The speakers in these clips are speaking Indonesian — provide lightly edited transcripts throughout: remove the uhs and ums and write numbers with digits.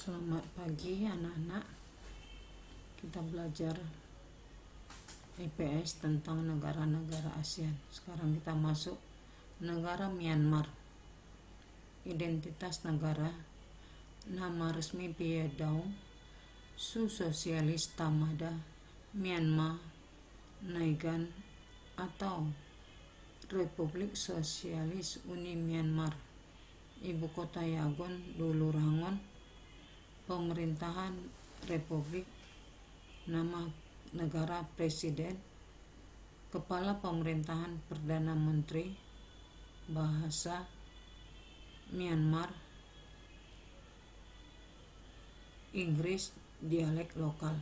Selamat pagi anak-anak. Kita belajar IPS tentang negara-negara ASEAN. Sekarang kita masuk negara Myanmar. Identitas negara: nama resmi Viet Daung, Su Sosialis Tamada, Myanmar, Naigan atau Republik Sosialis Uni Myanmar. Ibu kota Yangon, Dulu Rangon. Pemerintahan Republik. Nama negara Presiden. Kepala Pemerintahan Perdana Menteri. Bahasa Myanmar Inggris, dialek lokal.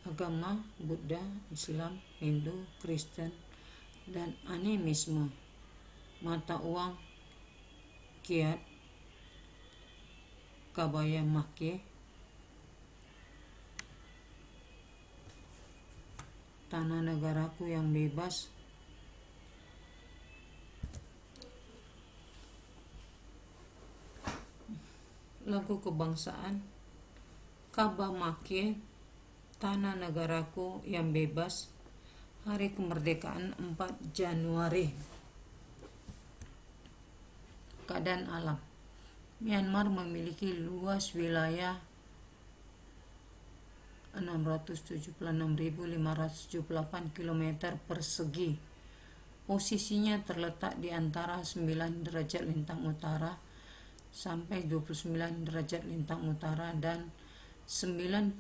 Agama Buddha, Islam, Hindu, Kristen, dan animisme. Mata uang kyat, kabaya makie. Tanah negaraku yang bebas. Lagu kebangsaan Kaba Makie, tanah negaraku yang bebas. Hari kemerdekaan 4 Januari. Keadaan alam: Myanmar memiliki luas wilayah 676.578 km persegi. Posisinya terletak di antara 9 derajat lintang utara sampai 29 derajat lintang utara dan 92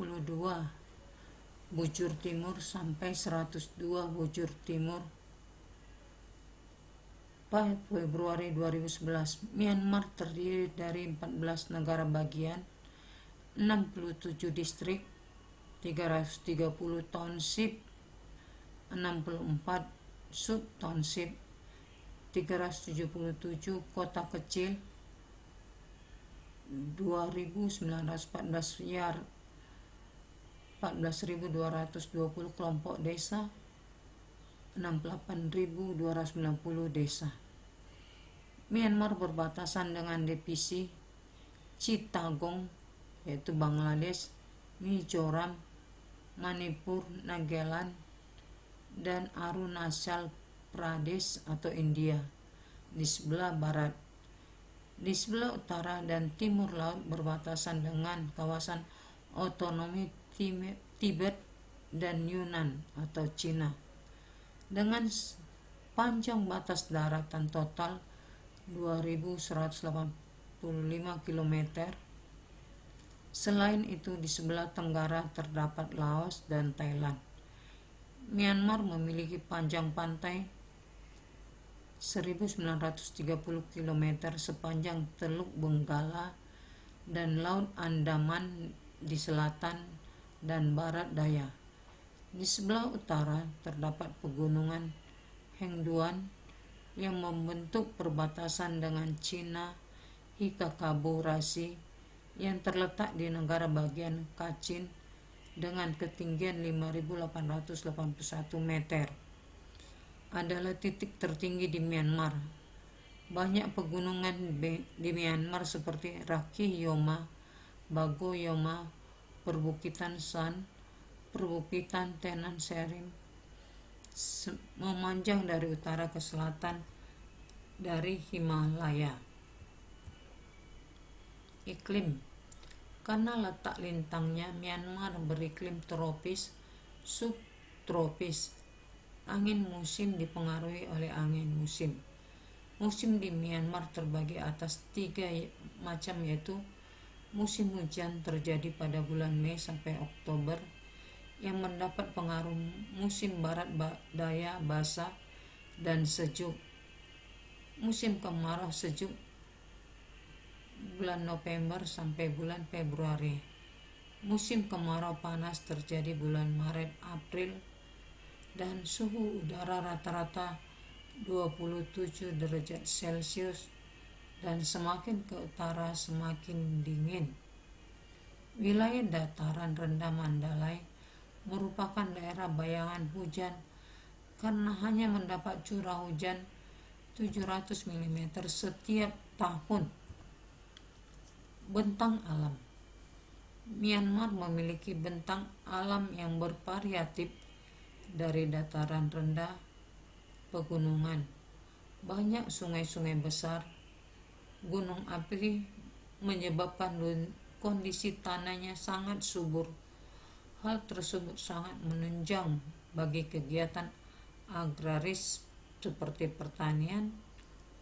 bujur timur sampai 102 bujur timur. Pada Februari 2011, Myanmar terdiri dari 14 negara bagian, 67 distrik, 330 township, 64 sub-township, 377 kota kecil, 2.914 yard, 14.220 kelompok desa, 68.290 desa. Myanmar berbatasan dengan divisi Chittagong, yaitu Bangladesh, Mizoram, Manipur, Nagaland, dan Arunachal Pradesh atau India di sebelah barat. Di sebelah utara dan timur laut berbatasan dengan kawasan otonomi Tibet dan Yunnan atau Cina, dengan panjang batas daratan total 2.185 km. Selain itu, di sebelah tenggara terdapat Laos dan Thailand. Myanmar memiliki panjang pantai 1.930 km sepanjang Teluk Benggala dan Laut Andaman di selatan dan barat daya. Di sebelah utara terdapat pegunungan Hengduan yang membentuk perbatasan dengan Cina hingga Kabo Rasi yang terletak di negara bagian Kachin dengan ketinggian 5.881 meter. Adalah titik tertinggi di Myanmar. Banyak pegunungan di Myanmar seperti Raki Yoma, Bago Yoma, Perbukitan San, Perbukitan Tenan Serim, memanjang dari utara ke selatan dari Himalaya. Iklim: karena letak lintangnya, Myanmar beriklim tropis subtropis. Angin musim dipengaruhi oleh angin musim. Musim di Myanmar terbagi atas 3 macam, yaitu musim hujan terjadi pada bulan Mei sampai Oktober yang mendapat pengaruh musim barat daya basah dan sejuk. Musim kemarau sejuk bulan November sampai bulan Februari. Musim kemarau panas terjadi bulan Maret April dan suhu udara rata-rata 27 derajat Celcius dan semakin ke utara semakin dingin. Wilayah dataran rendah Mandalay merupakan daerah bayangan hujan karena hanya mendapat curah hujan 700 mm setiap tahun. Bentang alam: Myanmar memiliki bentang alam yang bervariatif dari dataran rendah, pegunungan, banyak sungai-sungai besar, gunung api menyebabkan kondisi tanahnya sangat subur. Hal tersebut sangat menunjang bagi kegiatan agraris seperti pertanian,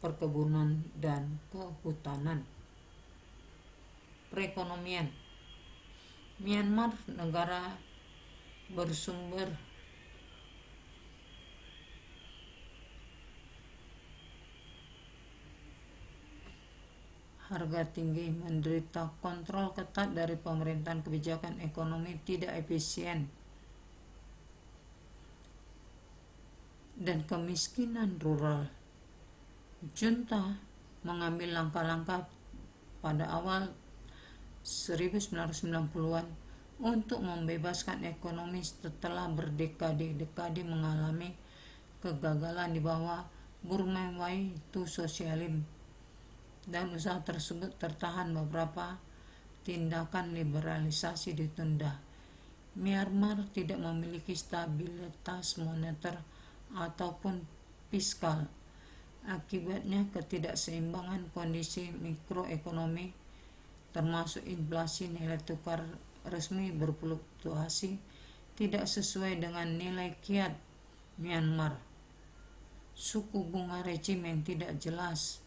perkebunan, dan kehutanan. Perekonomian. Myanmar negara bersumber harga tinggi, menderita kontrol ketat dari pemerintahan, kebijakan ekonomi tidak efisien, dan kemiskinan rural. Junta mengambil langkah-langkah pada awal 1990-an untuk membebaskan ekonomi setelah berdekade-dekade mengalami kegagalan di bawah Burma Waitu Sosialisme, dan usaha tersebut tertahan. Beberapa tindakan liberalisasi ditunda. Myanmar tidak memiliki stabilitas moneter ataupun fiskal. Akibatnya, ketidakseimbangan kondisi mikroekonomi termasuk inflasi, nilai tukar resmi berfluktuasi tidak sesuai dengan nilai kyat Myanmar, suku bunga rejim yang tidak jelas,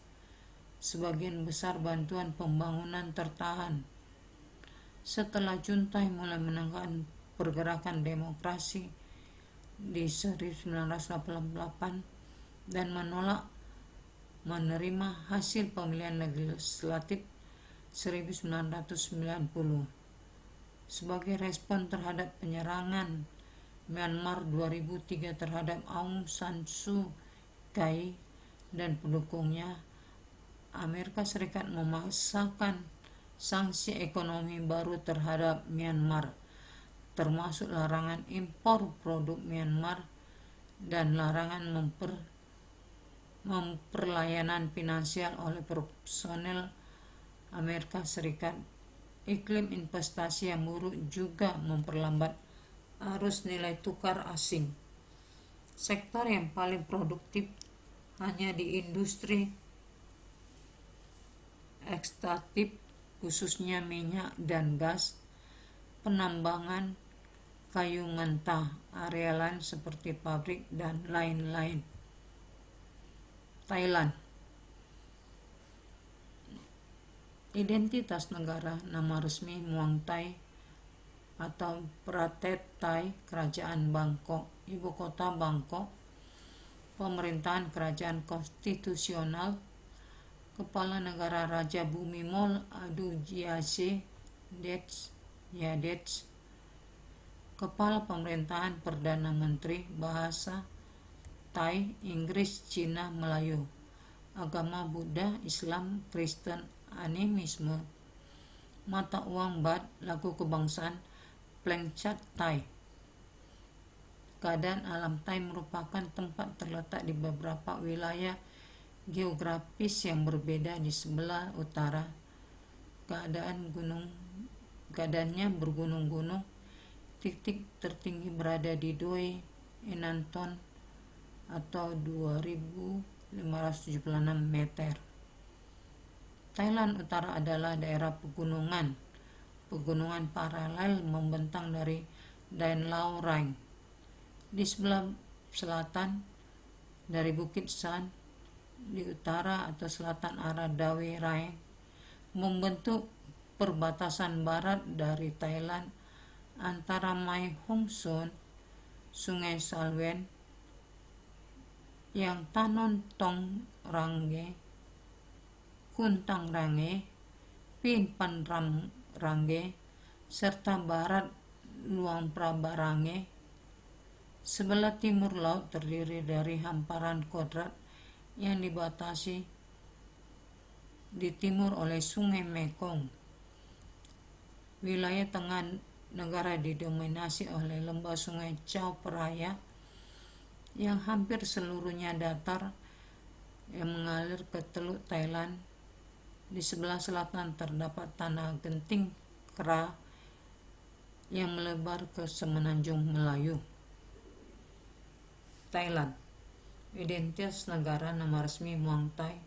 sebagian besar bantuan pembangunan tertahan. Setelah junta mulai menegakkan pergerakan demokrasi di 1988 dan menolak menerima hasil pemilihan legislatif 1990 sebagai respon terhadap penyerangan Myanmar 2003 terhadap Aung San Suu Kyi dan pendukungnya, Amerika Serikat memasakkan sanksi ekonomi baru terhadap Myanmar, termasuk larangan impor produk Myanmar dan larangan memperlayanan finansial oleh personel Amerika Serikat. Iklim investasi yang buruk juga memperlambat arus nilai tukar asing. Sektor yang paling produktif hanya di industri ekstraktif, khususnya minyak dan gas, penambangan, kayu mentah, area lain seperti pabrik, dan lain-lain. Thailand. Identitas negara. Nama resmi Muang Thai atau Pratet Thai, Kerajaan Bangkok, ibu kota Bangkok. Pemerintahan kerajaan konstitusional. Kepala negara Raja Bhumibol Adulyadej Yadej. Kepala pemerintahan Perdana Menteri. Bahasa Thai, Inggris, Cina, Melayu. Agama Buddha, Islam, Kristen, animisme. Mata uang baht. Lagu kebangsaan Plengchat Thai. Keadaan alam. Thai merupakan tempat terletak di beberapa wilayah geografis yang berbeda. Di sebelah utara keadaannya bergunung-gunung. Titik tertinggi berada di Doi Enanton atau 2.576 meter. Thailand Utara adalah daerah pegunungan. Pegunungan paralel membentang dari Dan Lao Rang di sebelah selatan dari Bukit San, di utara atau selatan arah Dawei Rang, membentuk perbatasan barat dari Thailand antara Mae Hong Son, Sungai Salween, yang Tanon Tong Range, Kuntang Range, Pin Pan Range, serta barat Luang Prabang. Sebelah timur laut terdiri dari hamparan kodrat yang dibatasi di timur oleh Sungai Mekong. Wilayah tengah negara didominasi oleh lembah Sungai Chao Phraya yang hampir seluruhnya datar yang mengalir ke Teluk Thailand. Di sebelah selatan terdapat tanah genting kera yang melebar ke semenanjung Melayu. Thailand. Identitas negara, nama resmi Muang Thai.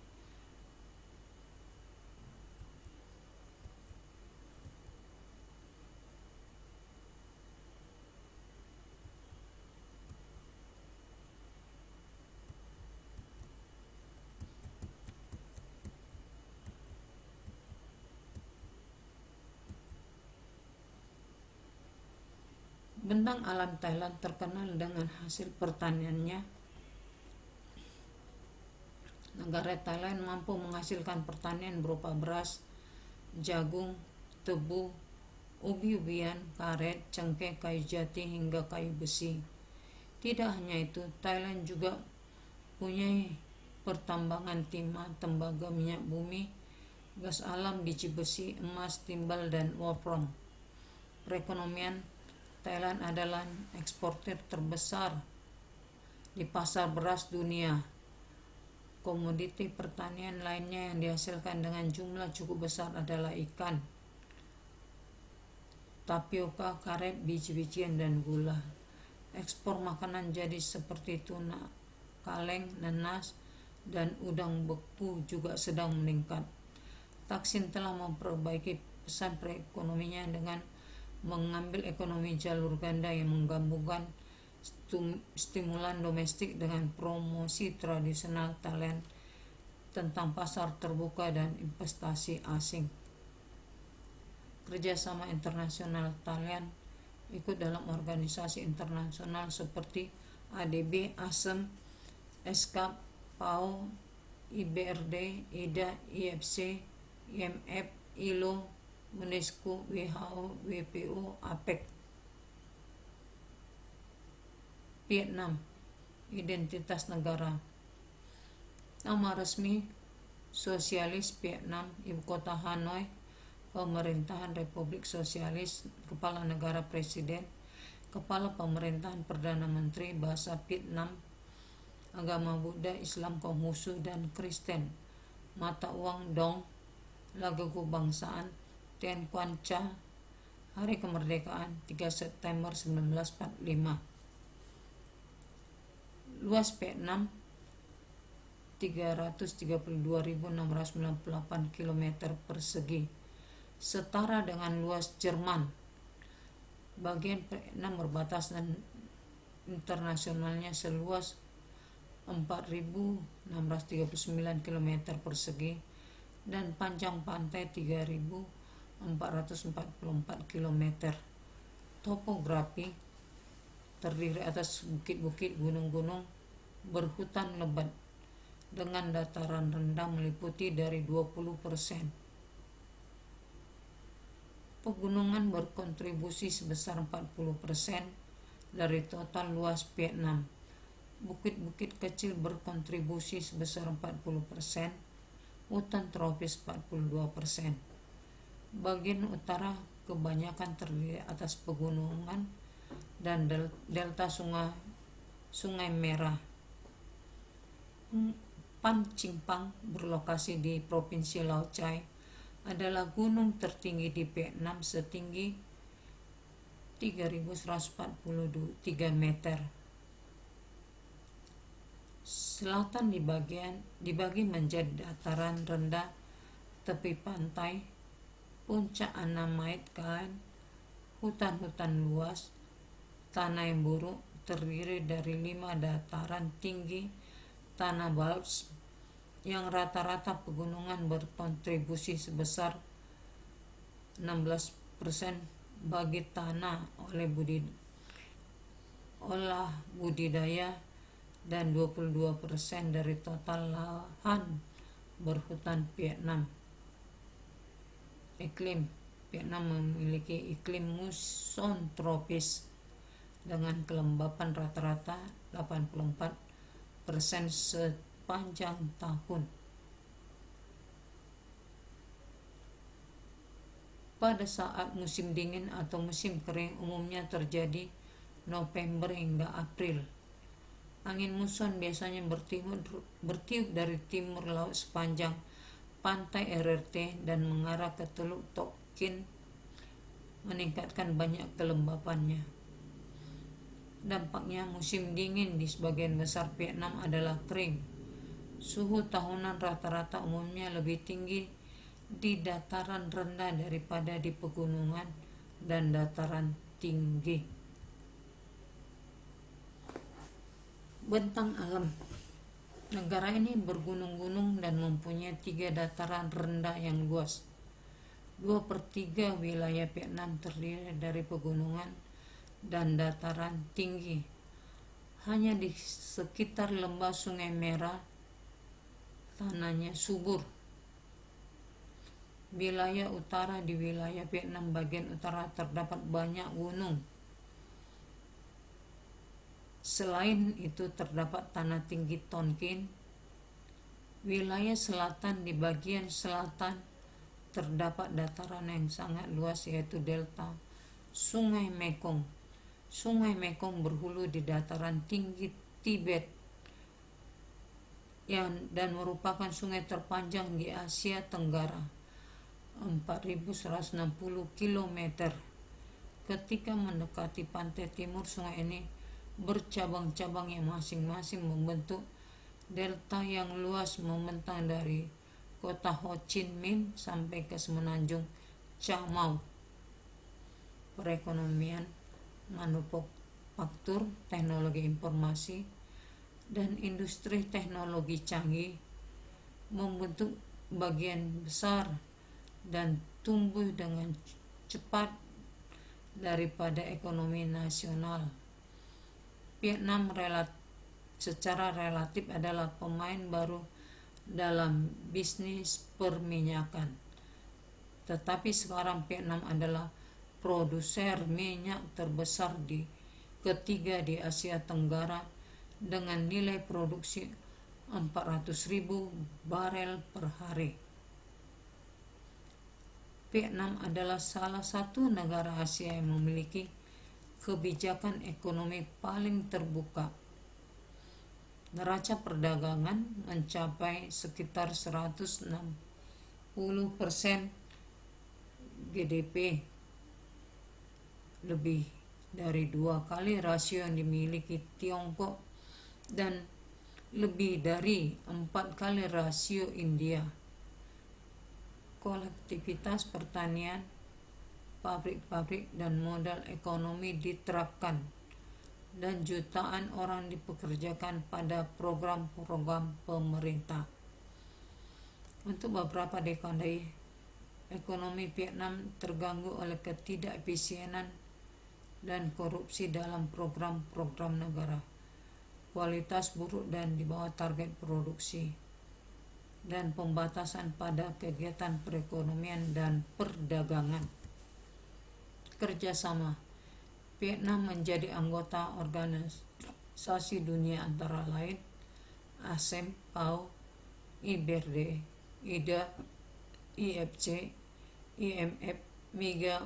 Bentang alam Thailand terkenal dengan hasil pertaniannya. Negara Thailand mampu menghasilkan pertanian berupa beras, jagung, tebu, ubi-ubian, karet, cengkeh, kayu jati, hingga kayu besi. Tidak hanya itu, Thailand juga punya pertambangan timah, tembaga, minyak bumi, gas alam, biji besi, emas, timbal, dan wolfram. Perekonomian Thailand adalah eksportir terbesar di pasar beras dunia. Komoditi pertanian lainnya yang dihasilkan dengan jumlah cukup besar adalah ikan, tapioka, karet, biji-bijian, dan gula. Ekspor makanan jadi seperti tuna, kaleng, nanas, dan udang beku juga sedang meningkat. Thaksin telah memperbaiki pesan perekonomiannya dengan mengambil ekonomi jalur ganda yang menggabungkan stimulan domestik dengan promosi tradisional Thailand tentang pasar terbuka dan investasi asing. Kerjasama internasional Thailand ikut dalam organisasi internasional seperti ADB, ASEM, ESCAP, PAO, IBRD, IDA, IFC, IMF, ILO, UNESCO, WHO, WPO, APEC. Vietnam. Identitas negara, nama resmi Sosialis Vietnam, ibu kota Hanoi, pemerintahan Republik Sosialis, kepala negara presiden, kepala pemerintahan perdana menteri, bahasa Vietnam, agama Buddha, Islam, Konghucu, dan Kristen, mata uang dong, lagu kebangsaan Tien Quan Cha, hari kemerdekaan 3 September 1945. Luas Vietnam 332.698 km persegi, setara dengan luas Jerman. Bagian Vietnam berbatas dan internasionalnya seluas 4.639 km persegi dan panjang pantai 3.444 km. Topografi terdiri atas bukit-bukit, gunung-gunung, berhutan lebat dengan dataran rendah meliputi dari 20%. Pegunungan berkontribusi sebesar 40% dari total luas Vietnam. Bukit-bukit kecil berkontribusi sebesar 40%, hutan tropis 42%. Bagian utara kebanyakan terdiri atas pegunungan dan delta Sungai Merah. Pan Chimpang berlokasi di Provinsi Lao Cai, adalah gunung tertinggi di Vietnam setinggi 3.143 meter. Selatan dibagi menjadi dataran rendah, tepi pantai, puncak Annamite Kain, hutan-hutan luas, tanah yang buruk terdiri dari 5 dataran tinggi, tanah Balps, yang rata-rata pegunungan berkontribusi sebesar 16% bagi tanah olah budidaya dan 22% dari total lahan berhutan Vietnam. Iklim Vietnam memiliki iklim muson tropis dengan kelembapan rata-rata 84% sepanjang tahun. Pada saat musim dingin atau musim kering umumnya terjadi November hingga April. Angin muson biasanya bertiup dari timur laut sepanjang pantai RRT dan mengarah ke Teluk Tok Kin meningkatkan banyak kelembapannya. Dampaknya, musim dingin di sebagian besar Vietnam adalah kering. Suhu tahunan rata-rata umumnya lebih tinggi di dataran rendah daripada di pegunungan dan dataran tinggi. Bentang alam. Negara ini bergunung-gunung dan mempunyai 3 dataran rendah yang luas. 2/3 wilayah Vietnam terdiri dari pegunungan dan dataran tinggi. Hanya di sekitar lembah Sungai Merah tanahnya subur. Wilayah utara, di wilayah Vietnam bagian utara terdapat banyak gunung. Selain itu terdapat tanah tinggi Tonkin. Wilayah selatan, di bagian selatan terdapat dataran yang sangat luas yaitu delta Sungai Mekong. Sungai Mekong berhulu di dataran tinggi Tibet dan merupakan sungai terpanjang di Asia Tenggara, 4.160 km. Ketika mendekati pantai timur, sungai ini bercabang-cabang yang masing-masing membentuk delta yang luas membentang dari kota Ho Chi Minh sampai ke semenanjung Cha Mau. Perekonomian, manufaktur, teknologi informasi, dan industri teknologi canggih membentuk bagian besar dan tumbuh dengan cepat daripada ekonomi nasional. Vietnam secara relatif adalah pemain baru dalam bisnis perminyakan. Tetapi sekarang Vietnam adalah produser minyak terbesar ketiga di Asia Tenggara dengan nilai produksi 400.000 barel per hari. Vietnam adalah salah satu negara Asia yang memiliki kebijakan ekonomi paling terbuka. Neraca perdagangan mencapai sekitar 160% GDP, lebih dari 2 kali rasio yang dimiliki Tiongkok dan lebih dari 4 kali rasio India. Kolektivitas pertanian, pabrik-pabrik, dan modal ekonomi diterapkan, dan jutaan orang dipekerjakan pada program-program pemerintah. Untuk beberapa dekade, ekonomi Vietnam terganggu oleh ketidakefisienan dan korupsi dalam program-program negara, kualitas buruk dan di bawah target produksi, dan pembatasan pada kegiatan perekonomian dan perdagangan. Kerjasama. Vietnam menjadi anggota organisasi dunia antara lain ASEM, PAO, IBRD, IDA, IFC, IMF, MIGA,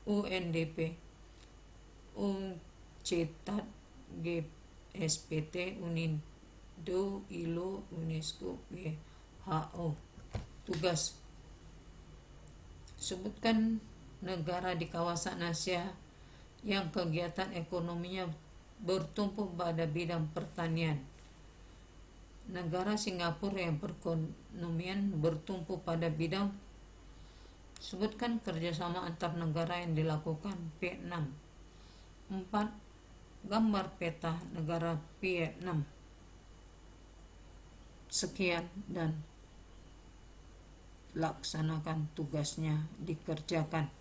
UNDP, UNCTAD, GSPT, UNIDO, ILO, UNESCO, WHO. Tugas. Sebutkan negara di kawasan Asia yang kegiatan ekonominya bertumpu pada bidang pertanian. Negara Singapura yang perekonomian bertumpu pada bidang. Sebutkan kerjasama antar negara yang dilakukan Vietnam. 4. Gambar peta negara Vietnam. Sekian, dan laksanakan tugasnya dikerjakan.